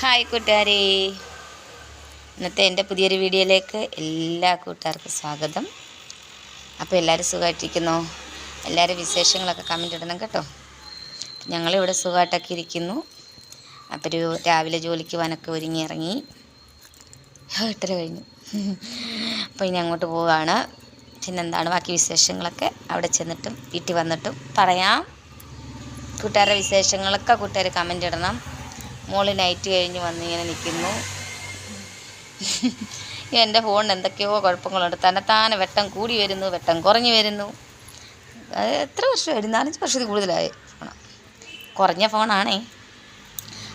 Hi കൂട്ടുകാരെ, ഇന്നത്തെ എൻ്റെ പുതിയൊരു വീഡിയോയിലേക്ക് എല്ലാ കൂട്ടുകാർക്കും സ്വാഗതം. അപ്പോൾ എല്ലാവരും സുഖമായിട്ടിരിക്കുന്നു? എല്ലാവരും വിശേഷങ്ങളൊക്കെ കമൻറ്റ് ഇടണം കേട്ടോ. ഞങ്ങളിവിടെ സുഖമായിട്ടൊക്കെ ഇരിക്കുന്നു. അപ്പോൾ രാവിലെ ജോലിക്ക് പോകാനൊക്കെ ഒരുങ്ങി ഇറങ്ങി 8:30 കഴിഞ്ഞു. അപ്പോൾ ഇനി അങ്ങോട്ട് പോവുകയാണ്. പിന്നെന്താണ് ബാക്കി വിശേഷങ്ങളൊക്കെ അവിടെ ചെന്നിട്ടും വീട്ടിൽ വന്നിട്ടും പറയാം. കൂട്ടുകാരുടെ വിശേഷങ്ങളൊക്കെ കൂട്ടുകാർ കമൻറ്റ് ഇടണം. മോള് നൈറ്റ് കഴിഞ്ഞ് വന്ന് ഇങ്ങനെ നിൽക്കുന്നു. എൻ്റെ ഫോണിന് എന്തൊക്കെയോ കുഴപ്പങ്ങളുണ്ട്. തന്നെത്താനെ വെട്ടം കൂടി വരുന്നു, വെട്ടം കുറഞ്ഞു വരുന്നു. അത് എത്ര വർഷമായി? 4-5 വർഷത്തിൽ കൂടുതലായി. കുറഞ്ഞ ഫോണാണേ,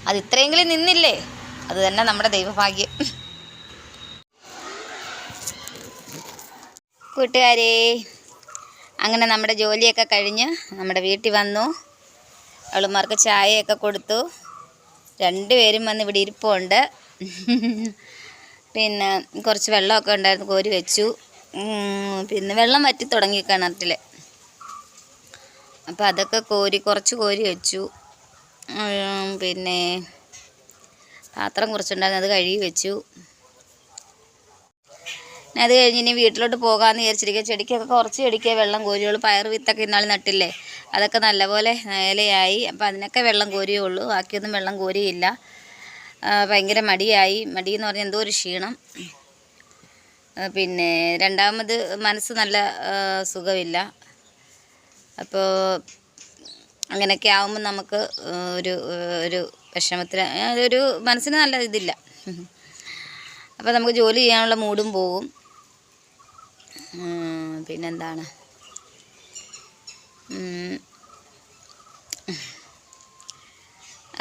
അത് ഇത്രയെങ്കിലും നിന്നില്ലേ, അത് തന്നെ നമ്മുടെ ദൈവഭാഗ്യം. കൂട്ടുകാരെ, അങ്ങനെ നമ്മുടെ ജോലിയൊക്കെ കഴിഞ്ഞ് നമ്മുടെ വീട്ടിൽ വന്നു. അവളുമാർക്ക് ചായയൊക്കെ കൊടുത്തു. 2 പേരും വന്ന് ഇവിടെ ഇരിപ്പുണ്ട്. പിന്നെ കുറച്ച് വെള്ളമൊക്കെ ഉണ്ടായിരുന്നു, കോരി വെച്ചു. പിന്നെ വെള്ളം വറ്റി തുടങ്ങി കിണറ്റിൽ. അപ്പോൾ അതൊക്കെ കുറച്ച് കോരി വെച്ചു. പിന്നെ പാത്രം കുറച്ചുണ്ടായിരുന്നു, അത് കഴുകി വെച്ചു. അത് കഴിഞ്ഞ് ഇനി വീട്ടിലോട്ട് പോകാമെന്ന് വിചാരിച്ചിരിക്കുക. ചെടിക്കൊക്കെ കുറച്ച് ചെടിക്ക് വെള്ളം കോരിയുള്ളൂ. പയർ വിത്തൊക്കെ ഇന്നാൾ നട്ടില്ലേ, അതൊക്കെ നല്ലപോലെ ഇലയായി. അപ്പോൾ അതിനൊക്കെ വെള്ളം കോരിയുള്ളൂ, ബാക്കിയൊന്നും വെള്ളം കോരിയില്ല. ഭയങ്കര മടിയെന്ന് പറഞ്ഞാൽ എന്തോ ഒരു ക്ഷീണം. പിന്നെ രണ്ടാമത് മനസ്സ് നല്ല സുഖമില്ല. അപ്പോൾ അങ്ങനെയൊക്കെ ആകുമ്പോൾ നമുക്ക് ഒരു വിഷമത്തിന്, ഒരു മനസ്സിന് നല്ല ഇതില്ല. അപ്പോൾ നമുക്ക് ജോലി ചെയ്യാനുള്ള മൂഡും പോവും. പിന്നെന്താണ്,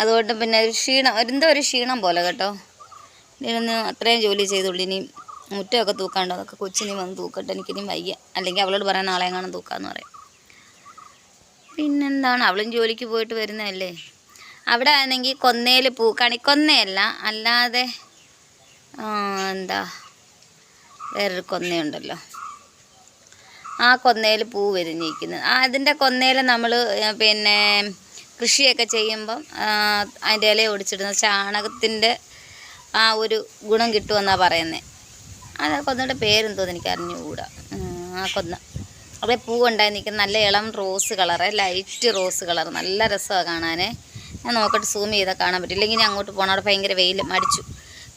അതുകൊണ്ട് പിന്നെ ഒരു ക്ഷീണം, എന്തോ ഒരു ക്ഷീണം പോലെ കേട്ടോ. ഇതിനൊന്ന് അത്രയും ജോലി ചെയ്തുള്ളൂ. ഇനി മുറ്റമൊക്കെ തൂക്കാണ്ടോ, അതൊക്കെ കൊച്ചിനി വന്ന് തൂക്കട്ടെ. എനിക്കിനി വയ്യ, അല്ലെങ്കിൽ അവളോട് പറയാൻ നാളെ എങ്ങാനും തൂക്കാമെന്ന് പറയാം. പിന്നെന്താണ്, അവളും ജോലിക്ക് പോയിട്ട് വരുന്നതല്ലേ. അവിടെ ആണെങ്കിൽ കൊന്നയിൽ പൂ, കണിക്കൊന്നയല്ല, അല്ലാതെ എന്താ വേറൊരു കൊന്നയുണ്ടല്ലോ, ആ കൊന്നയിൽ പൂ വിരിഞ്ഞിരിക്കുന്നത്. അതിൻ്റെ കൊന്നയിൽ നമ്മൾ പിന്നെ കൃഷിയൊക്കെ ചെയ്യുമ്പം അതിൻ്റെ ഇല ഒടിച്ചിടുന്ന ചാണകത്തിൻ്റെ ആ ഒരു ഗുണം കിട്ടുമെന്നാണ് പറയുന്നത്. അത് കൊന്നയുടെ പേരെന്തോന്ന് എനിക്ക് അറിഞ്ഞുകൂടാ. ആ കൊന്ന അവിടെ പൂ ഉണ്ടായി നിൽക്കുന്ന നല്ല ഇളം rose colour, light rose colour, നല്ല രസമാണ് കാണാൻ. ഞാൻ നോക്കട്ടെ, സൂം ചെയ്താൽ കാണാൻ പറ്റില്ല. ഇല്ലെങ്കിൽ ഞാൻ അങ്ങോട്ട് പോകണം, അവിടെ ഭയങ്കര വെയിൽ, മടിച്ചു.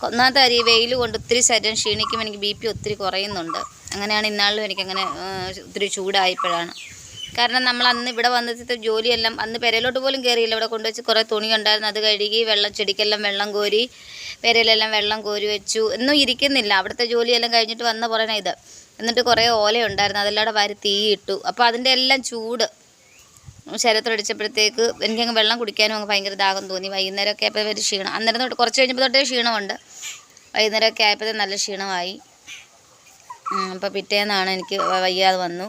ഒന്നാമത്തെ കാര്യം, ഈ വെയിൽ കൊണ്ട് ഒത്തിരി ശരീരം ക്ഷീണിക്കും. എനിക്ക് BP ഒത്തിരി കുറയുന്നുണ്ട്. അങ്ങനെയാണ് ഇന്നാളിലും എനിക്കങ്ങനെ ഒത്തിരി ചൂടായപ്പോഴാണ്. കാരണം നമ്മൾ അന്ന് ഇവിടെ വന്നിട്ട് ജോലിയെല്ലാം, അന്ന് പെരയിലോട്ട് പോലും കയറിയില്ല. ഇവിടെ കൊണ്ടുവച്ച് കുറേ തുണി ഉണ്ടായിരുന്നു, അത് കഴുകി ചെടിക്കെല്ലാം വെള്ളം കോരി, പെരയിലെല്ലാം വെള്ളം കോരി വെച്ചു. ഒന്നും ഇരിക്കുന്നില്ല. അവിടുത്തെ ജോലിയെല്ലാം കഴിഞ്ഞിട്ട് വന്ന പുറമെ ഇത്. എന്നിട്ട് കുറേ ഓല ഉണ്ടായിരുന്നു, അതെല്ലാം വാരി തീയിട്ടു. അപ്പോൾ അതിൻ്റെ എല്ലാം ചൂട് ശരീരത്തോടടിച്ചപ്പോഴത്തേക്ക് എനിക്കങ്ങ് വെള്ളം കുടിക്കാനും അങ്ങ് ഭയങ്കര ദാഹം തോന്നി. വൈകുന്നേരമൊക്കെ ആയപ്പോൾ ഒരു ക്ഷീണം, അന്നേരം തൊട്ട് കുറച്ച് കഴിഞ്ഞപ്പോൾ തൊട്ടേ ക്ഷീണമുണ്ട്. വൈകുന്നേരമൊക്കെ ആയപ്പോൾ നല്ല ക്ഷീണമായി. അപ്പോൾ പിറ്റേന്നാണ് എനിക്ക് വയ്യാതെ വന്നു,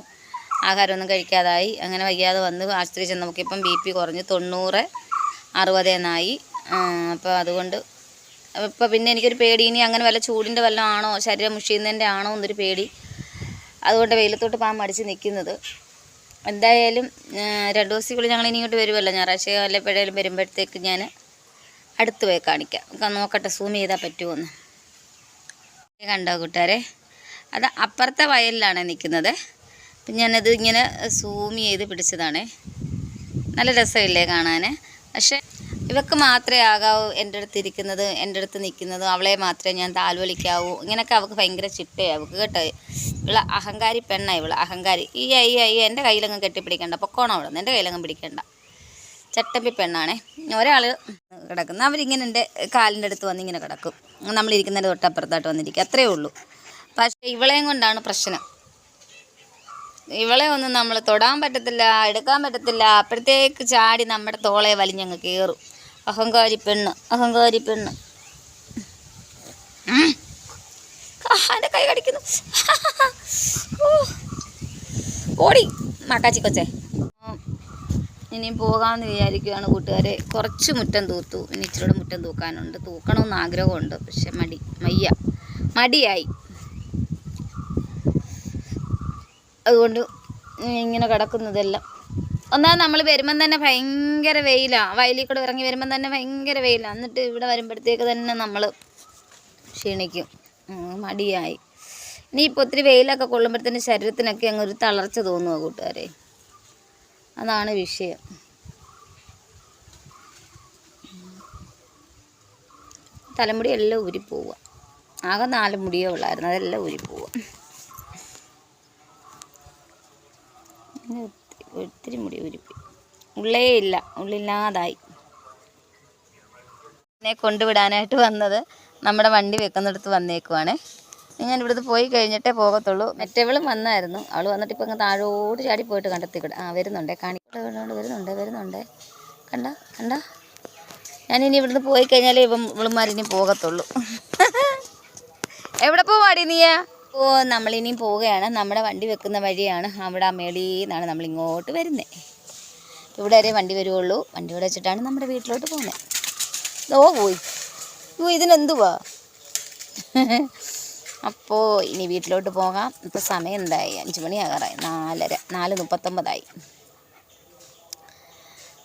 ആഹാരമൊന്നും കഴിക്കാതായി. അങ്ങനെ വയ്യാതെ വന്ന് ആശുപത്രി ചെന്ന് നോക്കിയപ്പം BP കുറഞ്ഞു, 90/60 എന്നായി. അപ്പോൾ അതുകൊണ്ട് ഇപ്പോൾ പിന്നെ എനിക്കൊരു പേടി, ഇനി അങ്ങനെ വല്ല ചൂടിൻ്റെ വല്ലതും ആണോ, ശരീരം മുഷിയുന്നതിൻ്റെ ആണോ എന്നൊരു പേടി. അതുകൊണ്ട് വെയിലത്തോട്ട് പോകാൻ മടിച്ച് നിൽക്കുന്നത്. എന്തായാലും 2 ദിവസത്തിനുള്ളിൽ ഞങ്ങൾ ഇനി ഇങ്ങോട്ട് വരുമല്ലോ, ഞായറാഴ്ച അല്ലെ എപ്പോഴേലും വരുമ്പോഴത്തേക്ക് ഞാൻ അടുത്ത് പോയി കാണിക്കാം. നോക്കട്ടെ, സൂം ചെയ്താൽ പറ്റുമോന്ന്. കണ്ടോ കൂട്ടുകാരെ, അത് അപ്പുറത്തെ വയലിലാണ് നിൽക്കുന്നത്. അപ്പം ഞാനത് ഇങ്ങനെ സൂം ചെയ്ത് പിടിച്ചതാണ്. നല്ല രസമില്ലേ കാണാൻ. പക്ഷേ ഇവക്ക് മാത്രമേ ആകാവൂ എൻ്റെ അടുത്ത് ഇരിക്കുന്നത്, എൻ്റെ അടുത്ത് നിൽക്കുന്നത്. അവളെ മാത്രമേ ഞാൻ താൽവലിക്കാവൂ. ഇങ്ങനെയൊക്കെ അവൾക്ക് ഭയങ്കര ചിട്ടയാണ് അവൾക്ക് കേട്ടോ. ഇവളെ അഹങ്കാരി പെണ്ണാണ്, ഇവള് അഹങ്കാരി. ഈ എൻ്റെ കയ്യിലങ്ങ് കെട്ടിപ്പിടിക്കണ്ട, പൊക്കോണം അവിടെ നിന്ന്, എൻ്റെ കയ്യിലങ്ങ് പിടിക്കണ്ട. ചട്ടമ്പി പെണ്ണാണേ. ഒരാൾ കിടക്കുന്നു, അവരിങ്ങനെ എൻ്റെ കാലിൻ്റെ അടുത്ത് വന്ന് ഇങ്ങനെ കിടക്കും. നമ്മളിരിക്കുന്നതിൻ്റെ തൊട്ടപ്പുറത്തായിട്ട് വന്നിരിക്കും, അത്രയേ ഉള്ളൂ. പക്ഷേ ഇവളെയും കൊണ്ടാണ് പ്രശ്നം. ഇവളെ ഒന്നും നമ്മൾ തൊടാൻ പറ്റത്തില്ല, എടുക്കാൻ പറ്റത്തില്ല. അപ്പോഴത്തേക്ക് ചാടി നമ്മുടെ തോളെ വലിഞ്ഞങ്ങ് കയറും. അഹങ്കാരി പെണ്ണ്. എൻ്റെ കൈ കടിക്കുന്നു. ഓടി മാക്കാച്ചി കൊച്ചേ. ഇനിയും പോകാമെന്ന് വിചാരിക്കുകയാണ് കൂട്ടുകാരെ. കുറച്ച് മുറ്റം തൂത്തു, ഇനി ഇച്ചിരി മുറ്റം തൂക്കാനുണ്ട്. തൂക്കണമെന്ന് ആഗ്രഹമുണ്ട്, പക്ഷെ മടിയായി. അതുകൊണ്ട് ഇങ്ങനെ കിടക്കുന്നതെല്ലാം ഒന്നാമത് നമ്മൾ വരുമ്പം തന്നെ ഭയങ്കര വെയിലാണ്, വയലിൽ കൂടെ ഇറങ്ങി വരുമ്പം തന്നെ ഭയങ്കര വെയിലാണ്. എന്നിട്ട് ഇവിടെ വരുമ്പോഴത്തേക്ക് തന്നെ നമ്മൾ ക്ഷീണിക്കും, മടിയായി. ഇനിയിപ്പോൾ ഒത്തിരി വെയിലൊക്കെ കൊള്ളുമ്പോഴത്തേന് ശരീരത്തിനൊക്കെ അങ്ങ് ഒരു തളർച്ച തോന്നുക കൂട്ടുകാരെ, അതാണ് വിഷയം. തലമുടി എല്ലാം ഊരിപ്പോവുക, ആകെ 4 മുടിയേ ഉള്ളായിരുന്നു, അതെല്ലാം ഊരിപ്പോവുക. ഒത്തിരി മുടി ഊരിപ്പോയി, ഉള്ളേ ഇല്ല, ഉള്ളില്ലാതായി. എന്നെ കൊണ്ടുവിടാനായിട്ട് വന്നത് നമ്മുടെ വണ്ടി വെക്കുന്നിടത്ത് വന്നേക്കുവാണ്. ഞാൻ ഇവിടുന്ന് പോയി കഴിഞ്ഞിട്ടേ പോകത്തുള്ളൂ. മറ്റേവളും വന്നായിരുന്നു, അവൾ വന്നിട്ട് ഇപ്പം അങ്ങ് താഴോട്ട് ചാടി പോയിട്ട് കണ്ടെത്തിക്കൂടെ. വരുന്നുണ്ടേ, വരുന്നുണ്ട്. കണ്ട ഞാനിനി ഇവിടുന്ന് പോയി കഴിഞ്ഞാലേ ഇവളുമാരിനി പോകത്തുള്ളൂ. എവിടെ പോവാടി നീയാ? നമ്മളിനിയും പോവുകയാണ്. നമ്മുടെ വണ്ടി വെക്കുന്ന വഴിയാണ്, അവിടെ ആ മേളിൽ നിന്നാണ് നമ്മളിങ്ങോട്ട് വരുന്നത്. ഇവിടെ വരെ വണ്ടി വരുവുള്ളൂ. വണ്ടി ഇവിടെ വെച്ചിട്ടാണ് നമ്മുടെ വീട്ടിലോട്ട് പോകുന്നത്. പോയി ഇതിനെന്തുവാ? അപ്പോൾ ഇനി വീട്ടിലോട്ട് പോകാം. ഇപ്പോൾ സമയം എന്തായി? 5 മണിയാകാറായി, 4:39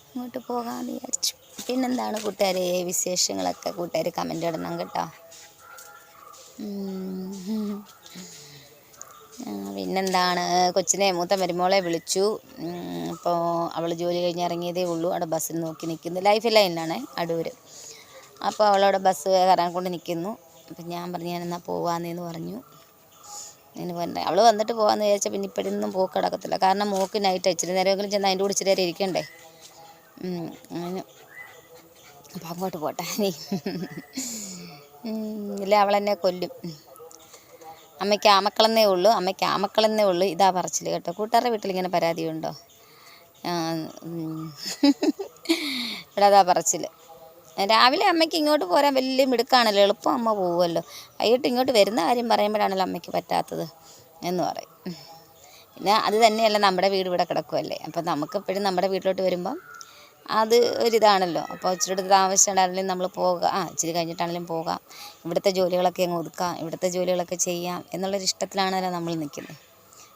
അങ്ങോട്ട് പോകാമെന്ന് വിചാരിച്ചു. പിന്നെന്താണ് കൂട്ടുകാരെ വിശേഷങ്ങളൊക്കെ? കൂട്ടുകാർ കമൻ്റ് ഇടണം കേട്ടോ. പിന്നെന്താണ്, കൊച്ചിനെ മൂത്ത മരുമോളെ വിളിച്ചു. അപ്പോൾ അവൾ ജോലി കഴിഞ്ഞ് ഇറങ്ങിയതേ ഉള്ളൂ. അവിടെ ബസ്സിൽ നോക്കി നിൽക്കുന്നു. ലൈഫ് ലൈനിലാണ് അടൂർ. അപ്പോൾ അവളവിടെ ബസ് കയറാൻ കൊണ്ട് നിൽക്കുന്നു. അപ്പം ഞാൻ പറഞ്ഞു ഞാനെന്നാൽ പോകാമെന്ന് പറഞ്ഞു. അതിന് പറഞ്ഞ അവൾ വന്നിട്ട് പോകാമെന്ന് വിചാരിച്ചാൽ പിന്നെ ഇപ്പോഴൊന്നും പോക്ക് കിടക്കത്തില്ല. കാരണം മോക്ക് നൈറ്റ് ഇച്ചിരി നേരമെങ്കിലും ചെന്ന് അതിൻ്റെ കൂടെ ഇച്ചിരി നേരം ഇരിക്കണ്ടേ. അങ്ങനെ അപ്പം അങ്ങോട്ട് പോട്ടെ നീ, ഇല്ല അവളെന്നെ കൊല്ലും. അമ്മയ്ക്ക് ആമക്കളെന്നേ ഉള്ളൂ ഇതാ പറച്ചിൽ കേട്ടോ. കൂട്ടുകാരുടെ വീട്ടിലിങ്ങനെ പരാതിയുണ്ടോ? ഇവിടെ അതാ പറച്ചിൽ. രാവിലെ അമ്മയ്ക്ക് ഇങ്ങോട്ട് പോരാൻ വലിയ മിടുക്കാണല്ലോ, എളുപ്പം അമ്മ പോകുമല്ലോ. വൈകിട്ട് ഇങ്ങോട്ട് വരുന്ന കാര്യം പറയുമ്പോഴാണല്ലോ അമ്മയ്ക്ക് പറ്റാത്തത് എന്ന് പറയും. പിന്നെ അത് തന്നെയല്ല, നമ്മുടെ വീട് ഇവിടെ കിടക്കുമല്ലേ. അപ്പം നമുക്കെപ്പോഴും നമ്മുടെ വീട്ടിലോട്ട് വരുമ്പം അത് ഒരിതാണല്ലോ. അപ്പോൾ ഇച്ചിരി താമസിച്ച് ഉണ്ടായിരുന്നെങ്കിലും നമ്മൾ പോകുക, ഇച്ചിരി കഴിഞ്ഞിട്ടാണെങ്കിലും പോകാം, ഇവിടുത്തെ ജോലികളൊക്കെ അങ്ങ് ഒതുക്കാം, ഇവിടുത്തെ ജോലികളൊക്കെ ചെയ്യാം എന്നുള്ളൊരു ഇഷ്ടത്തിലാണല്ലോ നമ്മൾ നിൽക്കുന്നത്.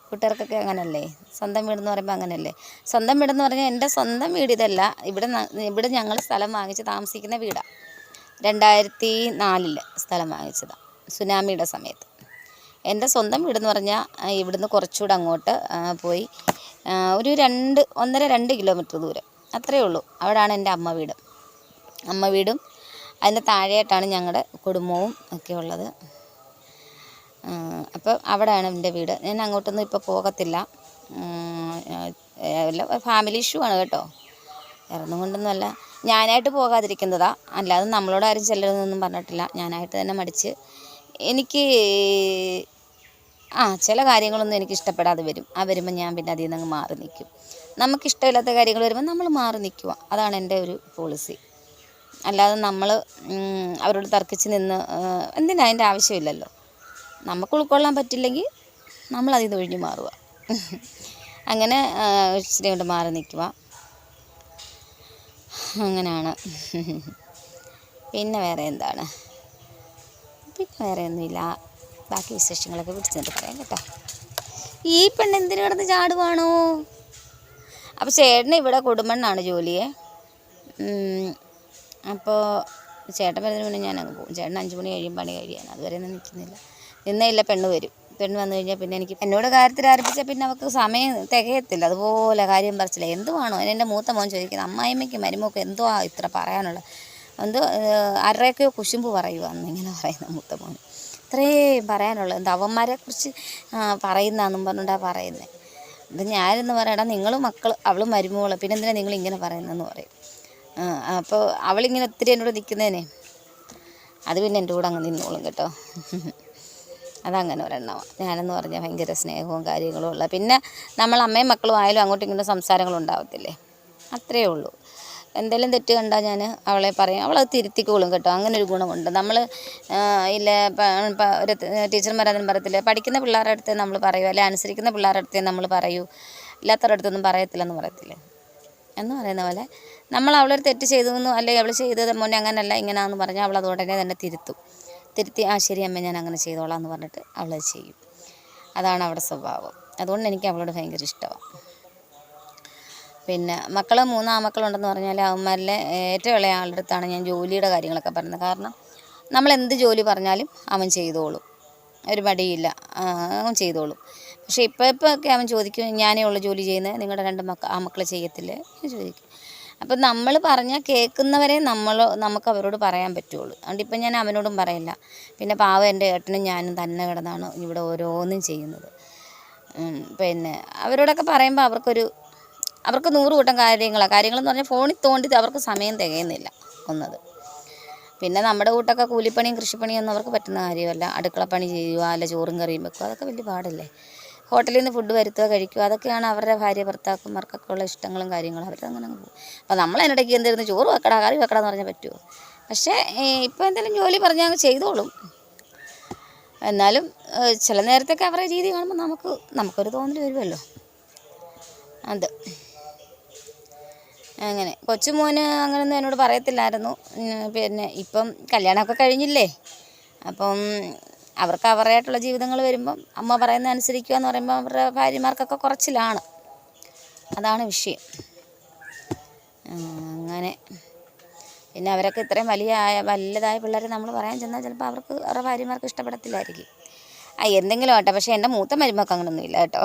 കൂട്ടുകാർക്കൊക്കെ അങ്ങനല്ലേ? സ്വന്തം വീടെന്ന് പറയുമ്പോൾ അങ്ങനെയല്ലേ? സ്വന്തം വീടെന്ന് പറഞ്ഞാൽ എൻ്റെ സ്വന്തം വീട് ഇതല്ല, ഇവിടെ ഞങ്ങൾ സ്ഥലം വാങ്ങിച്ച് താമസിക്കുന്ന വീടാണ്. 2004 സ്ഥലം വാങ്ങിച്ചതാണ്, സുനാമിയുടെ സമയത്ത്. എൻ്റെ സ്വന്തം വീടെന്ന് പറഞ്ഞാൽ ഇവിടുന്ന് കുറച്ചുകൂടെ അങ്ങോട്ട് പോയി ഒരു 1.5-2 കിലോമീറ്റർ ദൂരം, അത്രയേ ഉള്ളൂ. അവിടെയാണ് എൻ്റെ അമ്മ വീടും അതിൻ്റെ താഴെയായിട്ടാണ് ഞങ്ങളുടെ കുടുംബവും ഒക്കെ ഉള്ളത്. അപ്പോൾ അവിടെയാണ് എൻ്റെ വീട്. ഞാൻ അങ്ങോട്ടൊന്നും ഇപ്പോൾ പോകത്തില്ല. ഫാമിലി ഇഷ്യൂ ആണ് കേട്ടോ, വേറൊന്നും കൊണ്ടൊന്നുമല്ല. ഞാനായിട്ട് പോകാതിരിക്കുന്നതാ, അല്ലാതെ നമ്മളോട് ആരും ചെല്ലരുതെന്നൊന്നും പറഞ്ഞിട്ടില്ല. ഞാനായിട്ട് തന്നെ മടിച്ച് എനിക്ക് ചില കാര്യങ്ങളൊന്നും എനിക്ക് ഇഷ്ടപ്പെടാതെ വരും. വരുമ്പോൾ ഞാൻ പിന്നെ അതിൽ നിന്ന് അങ്ങ് മാറി നിൽക്കും. നമുക്കിഷ്ടമില്ലാത്ത കാര്യങ്ങൾ വരുമ്പോൾ നമ്മൾ മാറി നിൽക്കുക, അതാണ് എൻ്റെ ഒരു പോളിസി. അല്ലാതെ നമ്മൾ അവരോട് തർക്കിച്ച് നിന്ന് എന്തിനാ, അതിൻ്റെ ആവശ്യമില്ലല്ലോ. നമുക്ക് ഉൾക്കൊള്ളാൻ പറ്റില്ലെങ്കിൽ നമ്മളതിൽ നിന്ന് ഒഴിഞ്ഞു മാറുക. അങ്ങനെ ഇച്ചിരി കൊണ്ട് മാറി നിൽക്കുക, അങ്ങനെയാണ്. പിന്നെ വേറെ എന്താണ്? പിന്നെ വേറെ ഒന്നുമില്ല. ബാക്കി വിശേഷങ്ങളൊക്കെ പിടിച്ചിട്ട് പറയാം കേട്ടോ. ഈ പെണ്ണ് എന്തിനു കിടന്ന് ചാടുവാണോ? അപ്പോൾ ചേട്ടന് ഇവിടെ കൊടുമണ്ണാണ് ജോലിയെ. അപ്പോൾ ചേട്ടൻ വരുന്നതിന് മുന്നേ ഞാനങ്ങ് പോകും. ചേട്ടൻ 5 മണി കഴിയും പണി കഴിയാൻ, അതുവരെ ഒന്നും നിൽക്കുന്നില്ല. നിന്നേയില്ല, പെണ്ണ് വരും. പെണ്ണ് വന്നു കഴിഞ്ഞാൽ പിന്നെ എനിക്ക് എന്നോട് കാര്യത്തിൽ ആരംഭിച്ചാൽ പിന്നെ അവൾക്ക് സമയം തികയത്തില്ല. അതുപോലെ കാര്യം പറച്ചില്ല. എന്തുവാണോ എൻ്റെ മൂത്ത മോൻ ചോദിക്കുന്നത്, അമ്മായിമ്മയ്ക്ക് മരുമൊക്കെ എന്തുവാ ഇത്ര പറയാനുള്ളത്, എന്തോ ആരുടെയൊക്കെയോ കുശുമ്പ് പറയുക എന്നിങ്ങനെ പറയുന്ന മൂത്ത മോൻ. ഇത്രയും പറയാനുള്ളത് എന്താ അവന്മാരെക്കുറിച്ച് പറയുന്നതെന്നും പറഞ്ഞുകൊണ്ടാണ് പറയുന്നത്. ഇത് ഞാനെന്ന് പറയടാ, നിങ്ങൾ മക്കൾ, അവളും മരുമോള്, പിന്നെ എന്തിനാണ് നിങ്ങളിങ്ങനെ പറയുന്നതെന്ന് പറയും. അപ്പോൾ അവളിങ്ങനെ ഒത്തിരി എന്നോട് നിൽക്കുന്നതിനെ അത് പിന്നെ എൻ്റെ കൂടെ അങ്ങ് നിന്നോളും കേട്ടോ. അതങ്ങനെ ഒരെണ്ണമാണ്. ഞാനെന്ന് പറഞ്ഞാൽ ഭയങ്കര സ്നേഹവും കാര്യങ്ങളും ഉള്ള, പിന്നെ നമ്മൾ അമ്മയും മക്കളും ആയാലും അങ്ങോട്ടും ഇങ്ങോട്ടും സംസാരങ്ങളും ഉണ്ടാവത്തില്ലേ, അത്രയേ ഉള്ളൂ. എന്തെങ്കിലും തെറ്റ് കണ്ടാൽ ഞാൻ അവളെ പറയും, അവളത് തിരുത്തിക്കോളും കേട്ടോ. അങ്ങനെ ഒരു ഗുണമുണ്ട്. നമ്മൾ ഇല്ല ഒരു ടീച്ചർമാരതൊന്നും പറയത്തില്ലേ, പഠിക്കുന്ന പിള്ളേരുടെ അടുത്ത് നമ്മൾ പറയൂ, അല്ലെ അനുസരിക്കുന്ന പിള്ളേരുടെ അടുത്തേ നമ്മൾ പറയൂ, ഇല്ലാത്തവരുടെ അടുത്തൊന്നും പറയത്തില്ലെന്ന് പറയത്തില്ലേ എന്ന് പറയുന്ന പോലെ, നമ്മൾ അവളൊരു തെറ്റ് ചെയ്തു അല്ലെങ്കിൽ അവൾ ചെയ്തത് മോനെ അങ്ങനല്ല ഇങ്ങനെയാണെന്ന് പറഞ്ഞാൽ അവൾ അത് ഉടനെ തന്നെ തിരുത്തി ശരി അമ്മ ഞാൻ അങ്ങനെ ചെയ്തോളാം എന്ന് പറഞ്ഞിട്ട് അവളത് ചെയ്യും. അതാണ് അവളുടെ സ്വഭാവം. അതുകൊണ്ട് എനിക്ക് അവളോട് ഭയങ്കര ഇഷ്ടമാണ്. പിന്നെ മക്കൾ 3 ആൺമക്കളുണ്ടെന്ന് പറഞ്ഞാൽ അവന്മാരിലെ ഏറ്റവും ഇളയ ആളുടെ അടുത്താണ് ഞാൻ ജോലിയുടെ കാര്യങ്ങളൊക്കെ പറയുന്നത്. കാരണം നമ്മളെന്ത് ജോലി പറഞ്ഞാലും അവൻ ചെയ്തോളും, ഒരു മടിയില്ല, അവൻ ചെയ്തോളും. പക്ഷേ ഇപ്പോഴൊക്കെ അവൻ ചോദിക്കും, ഞാനേ ഉള്ളൂ ജോലി ചെയ്യുന്നത്, നിങ്ങളുടെ 2 ആൺമക്കൾ ചെയ്യത്തില്ലേ എന്ന് ചോദിക്കും. അപ്പം നമ്മൾ പറഞ്ഞാൽ കേൾക്കുന്നവരെ നമുക്ക് അവരോട് പറയാൻ പറ്റുള്ളൂ. അതുകൊണ്ട് ഇപ്പം ഞാൻ അവനോടും പറയില്ല. പിന്നെ പാവം എൻ്റെ ഏട്ടനും ഞാനും തന്നെ കിടന്നാണ് ഇവിടെ ഓരോന്നും ചെയ്യുന്നത്. പിന്നെ അവരോടൊക്കെ പറയുമ്പോൾ അവർക്ക് 100 കൂട്ടം കാര്യങ്ങളെന്ന് പറഞ്ഞാൽ ഫോണിൽ തോണ്ടി അവർക്ക് സമയം തികയുന്നില്ല ഒന്നത്. പിന്നെ നമ്മുടെ കൂട്ടൊക്കെ കൂലിപ്പണിയും കൃഷിപ്പണിയും ഒന്നും അവർക്ക് പറ്റുന്ന കാര്യമല്ല. അടുക്കളപ്പണി ചെയ്യുക, അല്ല ചോറും കറിയും വെക്കുക, അതൊക്കെ വലിയ പാടല്ലേ. ഹോട്ടലിൽ നിന്ന് ഫുഡ് വരുത്തുക, കഴിക്കുക, അതൊക്കെയാണ് അവരുടെ ഭാര്യ ഭർത്താക്കന്മാർക്കൊക്കെ ഉള്ള ഇഷ്ടങ്ങളും കാര്യങ്ങളും. അവരങ്ങനെ അങ്ങ് പോകും. അപ്പോൾ നമ്മൾ അതിനിടയ്ക്ക് എന്തിരുന്ന് ചോറ് വെക്കടാ കറി വെക്കടാ എന്ന് പറഞ്ഞാൽ പറ്റുമോ? പക്ഷേ ഇപ്പോൾ എന്തെങ്കിലും ജോലി പറഞ്ഞാൽ അങ്ങ് ചെയ്തോളും. എന്നാലും ചില നേരത്തൊക്കെ അവരുടെ രീതി കാണുമ്പോൾ നമുക്കൊരു തോന്നൽ വരുമല്ലോ. അത് അങ്ങനെ കൊച്ചുമോന് അങ്ങനെയൊന്നും എന്നോട് പറയത്തില്ലായിരുന്നു. പിന്നെ ഇപ്പം കല്യാണമൊക്കെ കഴിഞ്ഞില്ലേ, അപ്പം അവർക്ക് അവരുടേതായിട്ടുള്ള ജീവിതങ്ങൾ വരുമ്പം അമ്മ പറയുന്നത് അനുസരിക്കുക എന്ന് പറയുമ്പോൾ അവരുടെ ഭാര്യമാർക്കൊക്കെ കുറച്ചിലാണ്. അതാണ് വിഷയം. അങ്ങനെ പിന്നെ അവരൊക്കെ ഇത്രയും വലുതായ പിള്ളേർ നമ്മൾ പറയാൻ ചെന്നാൽ ചിലപ്പോൾ അവരുടെ ഭാര്യമാർക്ക് ഇഷ്ടപ്പെടത്തില്ലായിരിക്കും. എന്തെങ്കിലും ആട്ടെ. പക്ഷേ എൻ്റെ മൂത്ത മരുമക്ക് അങ്ങനെയൊന്നും ഇല്ല കേട്ടോ.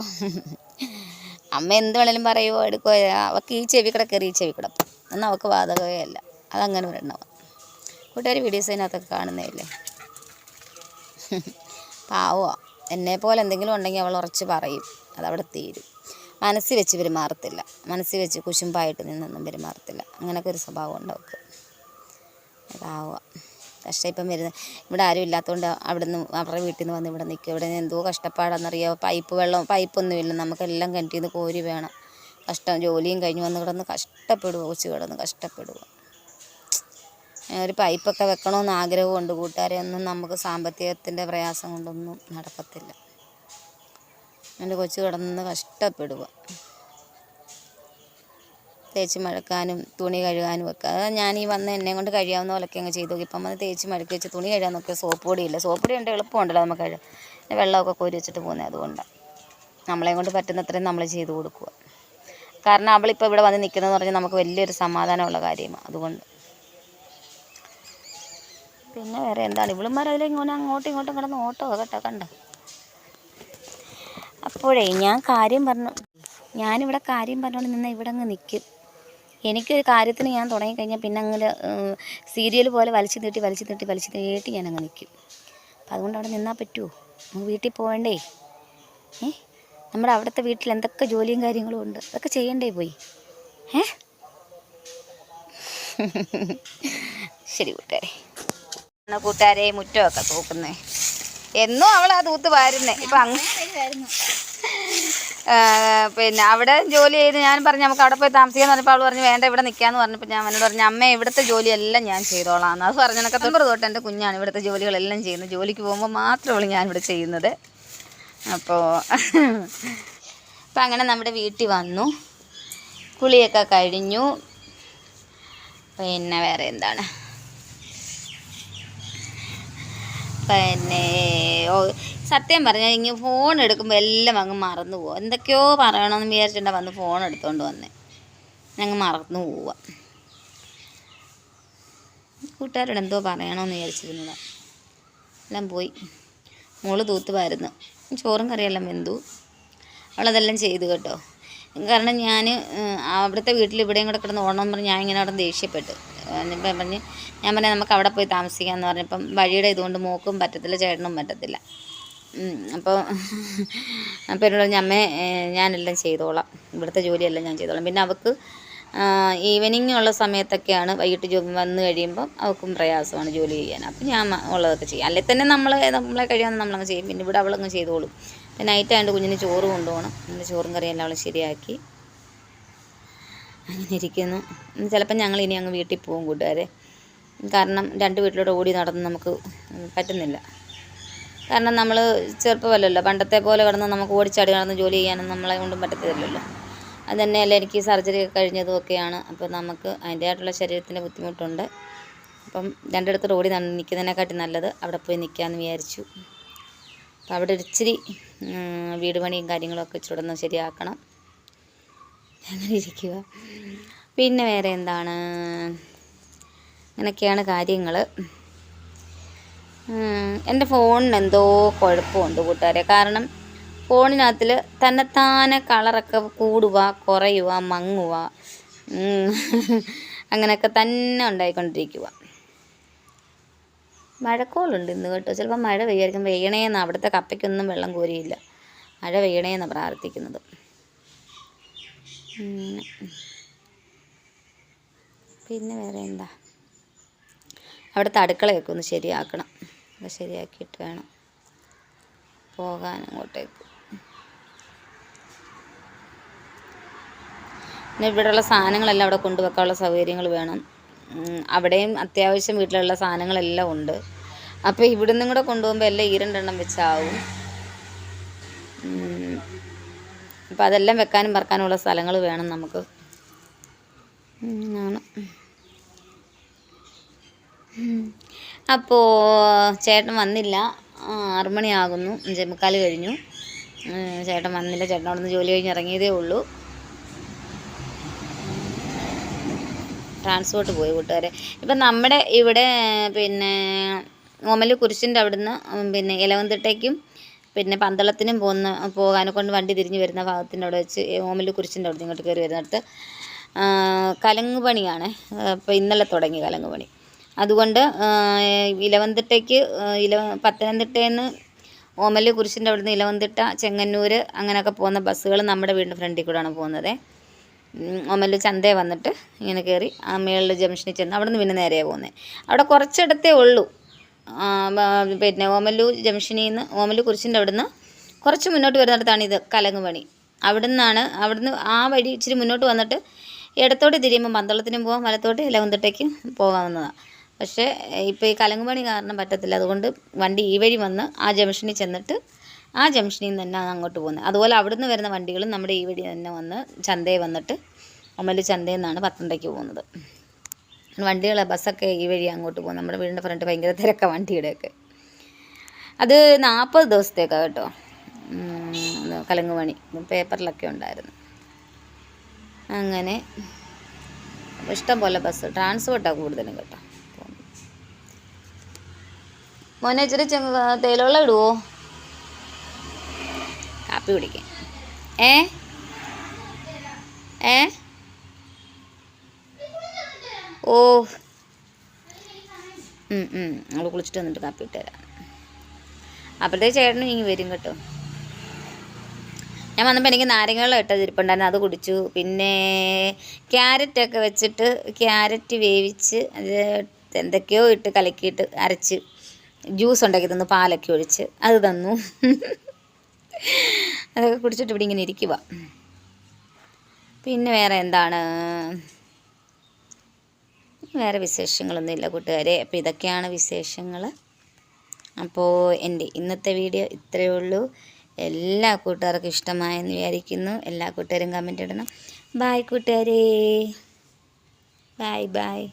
അമ്മ എന്ത് വേണേലും പറയുമോ എടുക്കുകയോ, അവൾക്ക് ഈ ചെവി കൂടെ കയറി ഈ ചെവി കൂടെ എന്നാൽ അവൾക്ക് ബാധകമേ അല്ല. അതങ്ങനെ ഒരെണ്ണമാണ്. കൂട്ടുകാർ വീഡിയോസ് അതിനകത്തൊക്കെ കാണുന്നതല്ലേ. പാവമാണ്. എന്നെപ്പോലെ എന്തെങ്കിലും ഉണ്ടെങ്കിൽ അവൾ ഉറച്ച് പറയും, അതവിടെ തീരും. മനസ്സിൽ വെച്ച് പെരുമാറത്തില്ല, മനസ്സിൽ വെച്ച് കുശുമ്പായിട്ട് നിന്നൊന്നും പെരുമാറത്തില്ല. അങ്ങനെയൊക്കെ ഒരു സ്വഭാവം ഉണ്ട് അവൾക്ക്. പാവമാണ്. പക്ഷേ ഇപ്പം വരുന്നത് ഇവിടെ ആരും ഇല്ലാത്തതുകൊണ്ട് അവരുടെ വീട്ടിൽ നിന്ന് വന്ന് ഇവിടെ നിൽക്കും. ഇവിടെ നിന്ന് എന്തോ കഷ്ടപ്പാടാണെന്നറിയാമോ. പൈപ്പൊന്നുമില്ല, നമുക്കെല്ലാം കിണറ്റിൽ നിന്ന് കോരി വേണം. ജോലിയും കഴിഞ്ഞ് വന്ന് കിടന്ന് കഷ്ടപ്പെടുക, കൊച്ചു കിടന്ന് കഷ്ടപ്പെടുക. ഒരു പൈപ്പൊക്കെ വെക്കണമെന്ന് ആഗ്രഹമുണ്ട് കൂട്ടുകാരെ. ഒന്നും നമുക്ക് സാമ്പത്തികത്തിൻ്റെ പ്രയാസം കൊണ്ടൊന്നും നടക്കത്തില്ല. എൻ്റെ കൊച്ചു കിടന്ന് കഷ്ടപ്പെടുക. തേച്ച് മഴക്കാനും തുണി കഴുകാനും ഒക്കെ. അത് ഞാൻ ഈ വന്ന് എന്നെ കൊണ്ട് കഴിയാവുന്ന പോലൊക്കെ അങ്ങ് ചെയ്തു നോക്കി. ഇപ്പം വന്ന് തേച്ച് മഴക്കി വെച്ച് തുണി കഴുകാൻ നോക്കിയാൽ സോപ്പ് പൊടിയില്ല. സോപ്പ് പൊടി ഉണ്ട്, എളുപ്പമുണ്ടല്ലോ നമുക്ക് കഴുകാൻ. വെള്ളമൊക്കെ കോരി വെച്ചിട്ട് പോകുന്നത്. അതുകൊണ്ടാണ് നമ്മളെ കൊണ്ട് പറ്റുന്നത്രയും നമ്മൾ ചെയ്ത് കൊടുക്കുക. കാരണം അവളിപ്പോൾ ഇവിടെ വന്ന് നിൽക്കുന്നതെന്ന് പറഞ്ഞാൽ നമുക്ക് വലിയൊരു സമാധാനമുള്ള കാര്യമാണ്. അതുകൊണ്ട് പിന്നെ വേറെ എന്താണ്, ഇവളുമാരതിൽ അങ്ങോട്ടും ഇങ്ങോട്ടും കിടന്ന് ഓട്ടോ കേട്ടോ, കണ്ടോ. അപ്പോഴേ ഞാനിവിടെ കാര്യം പറഞ്ഞുകൊണ്ട് നിന്നാൽ ഇവിടെ അങ്ങ് നിൽക്കും. എനിക്കൊരു കാര്യത്തിന് ഞാൻ തുടങ്ങിക്കഴിഞ്ഞാൽ പിന്നെ അങ്ങനെ സീരിയൽ പോലെ വലിച്ചു നീട്ടി ഞാനങ്ങ് നിൽക്കും. അപ്പം അതുകൊണ്ട് അവിടെ നിന്നാൽ പറ്റുമോ? നമുക്ക് വീട്ടിൽ പോകണ്ടേ? നമ്മുടെ അവിടുത്തെ വീട്ടിൽ എന്തൊക്കെ ജോലിയും കാര്യങ്ങളും ഉണ്ട്, അതൊക്കെ ചെയ്യണ്ടേ പോയി? ശരി കൂട്ടുകാരെ മുറ്റമൊക്കെ തൂക്കുന്നേ. എന്നും അവളാ തൂത്ത് വാരുന്നേ. ഇപ്പം പിന്നെ അവിടെ ജോലി ചെയ്ത് ഞാൻ പറഞ്ഞു നമുക്ക് അവിടെ പോയി താമസിക്കാന്ന് പറഞ്ഞപ്പോൾ അവൾ പറഞ്ഞു വേണ്ട ഇവിടെ നിൽക്കാമെന്ന് പറഞ്ഞപ്പോൾ ഞാൻ അവനോട് പറഞ്ഞു അമ്മ ഇവിടുത്തെ ജോലിയെല്ലാം ഞാൻ ചെയ്തോളാം. അത് പറഞ്ഞൊക്കെ 9 തൊട്ട് എൻ്റെ കുഞ്ഞാണ് ഇവിടുത്തെ ജോലികളെല്ലാം ചെയ്യുന്നത്. ജോലിക്ക് പോകുമ്പോൾ മാത്രമേ ഞാനിവിടെ ചെയ്യുന്നത്. അപ്പോൾ അങ്ങനെ നമ്മുടെ വീട്ടിൽ വന്നു, കുളിയൊക്കെ കഴിഞ്ഞു. പിന്നെ വേറെ എന്താണ്, പിന്നെ സത്യം പറഞ്ഞാൽ ഇങ്ങനെ ഫോൺ എടുക്കുമ്പോൾ എല്ലാം അങ്ങ് മറന്നു പോവുക. എന്തൊക്കെയോ പറയണമെന്ന് വിചാരിച്ചിട്ടുണ്ടെങ്കിൽ വന്ന് ഫോൺ എടുത്തുകൊണ്ട് വന്നേ ഞങ്ങൾ മറന്നു പോവുക. കൂട്ടുകാരോട് എന്തോ പറയണമെന്ന് വിചാരിച്ചിരുന്നതാണ്, എല്ലാം പോയി. മോള് തൂത്തുമായിരുന്നു, ചോറും കറിയെല്ലാം വെന്തു. അവളതെല്ലാം ചെയ്തു കേട്ടോ. കാരണം ഞാൻ അവിടുത്തെ വീട്ടിൽ ഇവിടെയും കൂടെ കിടന്ന് ഓടണമെന്ന് പറഞ്ഞ് ഞാനിങ്ങനെ അവിടെ ദേഷ്യപ്പെട്ടു. ഞാൻ പറഞ്ഞു നമുക്ക് അവിടെ പോയി താമസിക്കാമെന്ന് പറഞ്ഞപ്പം വഴിയുടെ ഇതുകൊണ്ട് മോക്കും പറ്റത്തില്ല, ചേട്ടനും പറ്റത്തില്ല. അപ്പോൾ എന്നോട് പറഞ്ഞ അമ്മേ ഞാനെല്ലാം ചെയ്തോളാം, ഇവിടുത്തെ ജോലിയെല്ലാം ഞാൻ ചെയ്തോളാം. പിന്നെ അവൾക്ക് ഈവനിങ് ഉള്ള സമയത്തൊക്കെയാണ്, വൈകിട്ട് വന്ന് കഴിയുമ്പം അവൾക്കും പ്രയാസമാണ് ജോലി ചെയ്യാൻ. അപ്പം ഞാൻ ഉള്ളതൊക്കെ ചെയ്യും. അല്ലെങ്കിൽ തന്നെ നമ്മളെ കഴിയാമെന്ന് നമ്മളങ്ങ് ചെയ്യും. പിന്നെ ഇവിടെ അവളങ്ങ് ചെയ്തോളും. പിന്നെ നൈറ്റ് ആയതുകൊണ്ട് കുഞ്ഞിന് ചോറ് കൊണ്ടുപോകണം. എൻ്റെ ചോറും കറിയെല്ലാം അവൾ ശരിയാക്കി അങ്ങനെ ഇരിക്കുന്നു. ചിലപ്പം ഞങ്ങൾ ഇനി അങ്ങ് വീട്ടിൽ പോകും കൂട്ടുകാരെ. കാരണം 2 വീട്ടിലൂടെ ഓടി നടന്ന് നമുക്ക് പറ്റുന്നില്ല. കാരണം നമ്മൾ ചെറുപ്പമല്ലല്ലോ, പണ്ടത്തെ പോലെ കിടന്ന് നമുക്ക് ഓടിച്ചാടി കിടന്ന് ജോലി ചെയ്യാനൊന്നും നമ്മളെ കൊണ്ടും പറ്റത്തില്ലല്ലോ. അത് തന്നെയല്ല എനിക്ക് സർജറി കഴിഞ്ഞതും ഒക്കെയാണ്. അപ്പോൾ നമുക്ക് അതിൻ്റെതായിട്ടുള്ള ശരീരത്തിൻ്റെ ബുദ്ധിമുട്ടുണ്ട്. അപ്പം 2 ഇടത്തോട് ഓടി നിൽക്കുന്നതിനെക്കാട്ടി നല്ലത് അവിടെ പോയി നിൽക്കാമെന്ന് വിചാരിച്ചു. അപ്പോൾ അവിടെ ഇച്ചിരി വീട് പണിയും കാര്യങ്ങളൊക്കെ ഇച്ചിരി ഒന്ന് ശരിയാക്കണം. അങ്ങനെ ഇരിക്കുക. പിന്നെ വേറെ എന്താണ്, അങ്ങനെയൊക്കെയാണ് കാര്യങ്ങൾ. എൻ്റെ ഫോണിന് എന്തോ കുഴപ്പമുണ്ട് കൂട്ടുകാരെ. കാരണം ഫോണിനകത്തിൽ തന്നെത്താനെ കളറൊക്കെ കൂടുക, കുറയുക, മങ്ങുക, അങ്ങനെയൊക്കെ തന്നെ ഉണ്ടായിക്കൊണ്ടിരിക്കുക. മഴക്കോളുണ്ട് ഇന്ന് കേട്ടോ. ചിലപ്പോൾ മഴ പെയ്യായിരിക്കും. പെയ്യണേന്ന്, അവിടുത്തെ കപ്പയ്ക്കൊന്നും വെള്ളം കോരിയില്ല. മഴ പെയ്യണേന്നാണ് പ്രാർത്ഥിക്കുന്നത്. പിന്നെ വേറെ എന്താ, അവിടുത്തെ അടുക്കളയൊക്കെ ഒന്ന് ശരിയാക്കണം. അത് ശരിയാക്കിയിട്ട് വേണം പോകാൻ അങ്ങോട്ടേക്ക്. പിന്നെ ഇവിടെയുള്ള സാധനങ്ങളെല്ലാം അവിടെ കൊണ്ടുവെക്കാനുള്ള സൗകര്യങ്ങൾ വേണം. അവിടെയും അത്യാവശ്യം വീട്ടിലുള്ള സാധനങ്ങളെല്ലാം ഉണ്ട്. അപ്പോൾ ഇവിടെ നിന്നും കൂടെ കൊണ്ടുപോകുമ്പോൾ എല്ലാം 2 വെച്ചാവും. അപ്പോൾ അതെല്ലാം വെക്കാനും പറക്കാനുമുള്ള സ്ഥലങ്ങൾ വേണം നമുക്ക്. ആണ്. അപ്പോൾ ചേട്ടൻ വന്നില്ല. 6 മണിയാകുന്നു, 5:45 കഴിഞ്ഞു. ചേട്ടൻ വന്നില്ല. ചേട്ടൻ അവിടെ നിന്ന് ജോലി കഴിഞ്ഞ് ഇറങ്ങിയതേ ഉള്ളൂ. ട്രാൻസ്പോർട്ട് പോയി കൂട്ടുകാരെ. ഇപ്പം നമ്മുടെ ഇവിടെ പിന്നെ ഓമല്ലൂർ കുരിശിൻ്റെ അവിടുന്ന് പിന്നെ ഇലവന്തിട്ടയ്ക്കും പിന്നെ പന്തളത്തിനും പോകാനെ കൊണ്ട് വണ്ടി തിരിഞ്ഞ് വരുന്ന ഭാഗത്തിൻ്റെ അവിടെ വെച്ച് ഓമല്ലൂർ കുരിശിൻ്റെ അവിടെ ഇങ്ങോട്ട് കയറി വരുന്നിടത്ത് കലങ്ങ് പണിയാണ്. ഇപ്പോൾ ഇന്നലെ തുടങ്ങി കലങ്ങ് പണി. അതുകൊണ്ട് ഇലവന്തിട്ടയ്ക്ക് പത്തനംതിട്ടയിൽ നിന്ന് ഓമല്ലൂർ കുരിശിൻ്റെ അവിടുന്ന് ഇലവന്തിട്ട, ചെങ്ങന്നൂർ അങ്ങനെയൊക്കെ പോകുന്ന ബസ്സുകൾ നമ്മുടെ വീടിൻ്റെ ഫ്രണ്ടിൽ കൂടെയാണ് പോകുന്നത്. ഓമല്ലൂർ ചന്തയിൽ വന്നിട്ട് ഇങ്ങനെ കയറി ആ മേളിൽ ജംഗ്ഷനിൽ ചെന്ന് അവിടെ നിന്ന് പിന്നെ നേരെയാണ് പോകുന്നത്. അവിടെ കുറച്ചിടത്തേ ഉള്ളൂ. പിന്നെ ഓമല്ലൂർ ജംഗ്ഷനിൽ നിന്ന് ഓമല്ലൂർ കുരിശിൻ്റെ അവിടുന്ന് കുറച്ച് മുന്നോട്ട് വരുന്നിടത്താണ് ഇത് കലങ്ങ് പണി. അവിടുന്ന് ആ വഴി ഇച്ചിരി മുന്നോട്ട് വന്നിട്ട് ഇടത്തോട്ട് തിരിയുമ്പോൾ പന്തളത്തിനും പോകാം, വലത്തോട്ട് ഇലവന്തിട്ടയ്ക്കും പോകാവുന്നതാണ്. പക്ഷേ ഇപ്പോൾ ഈ കലങ്ങ് പണി കാരണം പറ്റത്തില്ല. അതുകൊണ്ട് വണ്ടി ഈ വഴി വന്ന് ആ ജംഗ്ഷനിൽ ചെന്നിട്ട് ആ ജംഗ്ഷനിൽ നിന്ന് തന്നെ അങ്ങോട്ട് പോകുന്നത്. അതുപോലെ അവിടുന്ന് വരുന്ന വണ്ടികളും നമ്മുടെ ഈ വഴി തന്നെ വന്ന് ചന്തയിൽ വന്നിട്ട് ഓമല്ലൂർ ചന്തയിൽ നിന്നാണ് പത്തനംതിട്ടയ്ക്ക് പോകുന്നത്. ബസ്സൊക്കെ ഈ വഴി അങ്ങോട്ട് പോകും. നമ്മുടെ വീടിൻ്റെ ഫ്രണ്ട് ഭയങ്കര തിരക്കാണ് വണ്ടിയുടെയൊക്കെ. അത് 40 ദിവസത്തേക്കാണ് കേട്ടോ കലങ്ങ് പണി. പേപ്പറിലൊക്കെ ഉണ്ടായിരുന്നു. അങ്ങനെ ഇഷ്ടം പോലെ ബസ് ട്രാൻസ്പോർട്ടാണ് കൂടുതലും കേട്ടോ. മോനെ ഇച്ചിരി തേയിലവെള്ളം ഇടുവോ കാപ്പി കുടിക്കാൻ? ഓ നമ്മൾ കുളിച്ചിട്ട് വന്നിട്ട് കാപ്പി ഇട്ട് തരാം. അപ്പോഴത്തേക്ക് ചേട്ടനും ഇങ്ങ് വരും കേട്ടോ. ഞാൻ വന്നപ്പോൾ എനിക്ക് നാരങ്ങ ഇട്ടത് ഇരിപ്പുണ്ടായിരുന്നു, അത് കുടിച്ചു. പിന്നെ ക്യാരറ്റൊക്കെ വെച്ചിട്ട് ക്യാരറ്റ് വേവിച്ച് അത് എന്തൊക്കെയോ ഇട്ട് കലക്കിയിട്ട് അരച്ച് ജ്യൂസ് ഉണ്ടാക്കി തന്നു, പാലൊക്കെ ഒഴിച്ച് അത് തന്നു. അതൊക്കെ കുടിച്ചിട്ട് ഇവിടെ ഇങ്ങനെ ഇരിക്കുക. പിന്നെ വേറെ എന്താണ്, വേറെ വിശേഷങ്ങളൊന്നുമില്ല കൂട്ടുകാരെ. അപ്പോൾ ഇതൊക്കെയാണ് വിശേഷങ്ങൾ. അപ്പോൾ എൻ്റെ ഇന്നത്തെ വീഡിയോ ഇത്രയേ ഉള്ളൂ. എല്ലാ കൂട്ടുകാർക്കും ഇഷ്ടമായെന്ന് വിചാരിക്കുന്നു. എല്ലാ കൂട്ടുകാരും കമൻറ്റ് ഇടണം. ബായ് കൂട്ടുകാരേ, ബായ് ബായ്.